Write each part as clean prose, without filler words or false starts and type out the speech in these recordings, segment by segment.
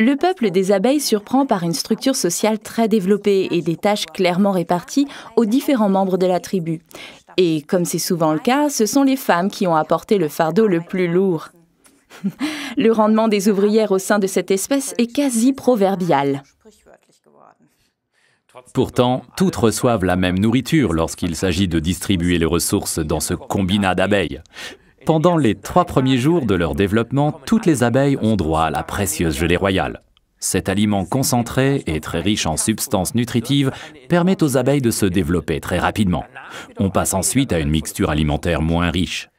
Le peuple des abeilles surprend par une structure sociale très développée et des tâches clairement réparties aux différents membres de la tribu. Et comme c'est souvent le cas, ce sont les femmes qui ont apporté le fardeau le plus lourd. Le rendement des ouvrières au sein de cette espèce est quasi proverbial. Pourtant, toutes reçoivent la même nourriture lorsqu'il s'agit de distribuer les ressources dans ce combinat d'abeilles. Pendant les 3 premiers jours de leur développement, toutes les abeilles ont droit à la précieuse gelée royale. Cet aliment concentré et très riche en substances nutritives permet aux abeilles de se développer très rapidement. On passe ensuite à une mixture alimentaire moins riche.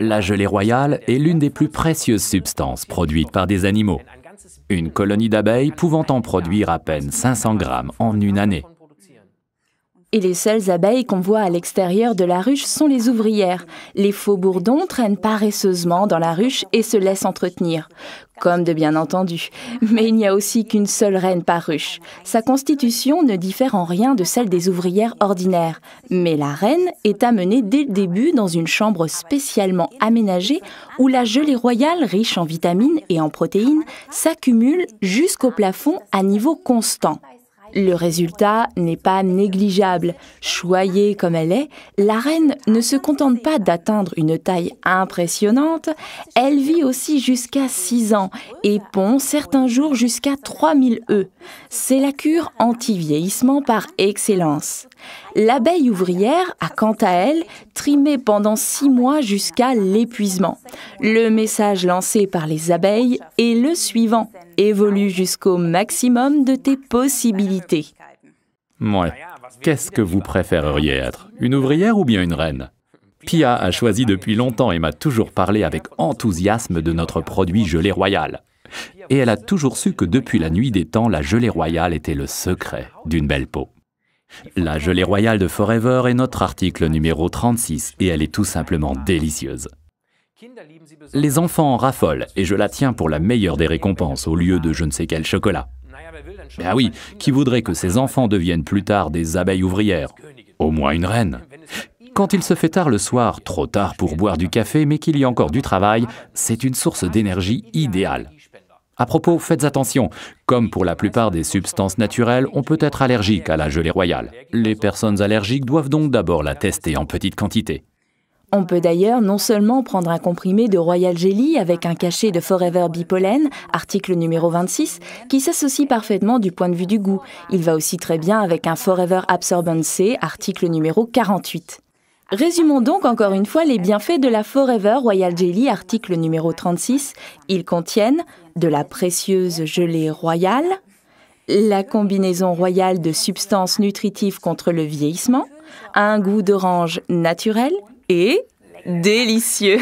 La gelée royale est l'une des plus précieuses substances produites par des animaux. Une colonie d'abeilles pouvant en produire à peine 500 grammes en une année. Et les seules abeilles qu'on voit à l'extérieur de la ruche sont les ouvrières. Les faux bourdons traînent paresseusement dans la ruche et se laissent entretenir. Comme de bien entendu. Mais il n'y a aussi qu'une seule reine par ruche. Sa constitution ne diffère en rien de celle des ouvrières ordinaires. Mais la reine est amenée dès le début dans une chambre spécialement aménagée où la gelée royale, riche en vitamines et en protéines, s'accumule jusqu'au plafond à niveau constant. Le résultat n'est pas négligeable. Choyée comme elle est, la reine ne se contente pas d'atteindre une taille impressionnante, elle vit aussi jusqu'à 6 ans et pond certains jours jusqu'à 3000 œufs. C'est la cure anti-vieillissement par excellence. L'abeille ouvrière a quant à elle trimé pendant 6 mois jusqu'à l'épuisement. Le message lancé par les abeilles est le suivant. Évolue jusqu'au maximum de tes possibilités. Ouais. Qu'est-ce que vous préféreriez être? Une ouvrière ou bien une reine? Pia a choisi depuis longtemps et m'a toujours parlé avec enthousiasme de notre produit gelée royale. Et elle a toujours su que depuis la nuit des temps, la gelée royale était le secret d'une belle peau. La gelée royale de Forever est notre article numéro 36 et elle est tout simplement délicieuse. Les enfants en raffolent et je la tiens pour la meilleure des récompenses au lieu de je ne sais quel chocolat. Ah oui, qui voudrait que ses enfants deviennent plus tard des abeilles ouvrières? Au moins une reine. Quand il se fait tard le soir, trop tard pour boire du café, mais qu'il y a encore du travail, c'est une source d'énergie idéale. À propos, faites attention, comme pour la plupart des substances naturelles, on peut être allergique à la gelée royale. Les personnes allergiques doivent donc d'abord la tester en petite quantité. On peut d'ailleurs non seulement prendre un comprimé de Royal Jelly avec un cachet de Forever Bipollen, article numéro 26, qui s'associe parfaitement du point de vue du goût. Il va aussi très bien avec un Forever Absorbent C, article numéro 48. Résumons donc encore une fois les bienfaits de la Forever Royal Jelly, article numéro 36. Ils contiennent de la précieuse gelée royale, la combinaison royale de substances nutritives contre le vieillissement, un goût d'orange naturel et délicieux.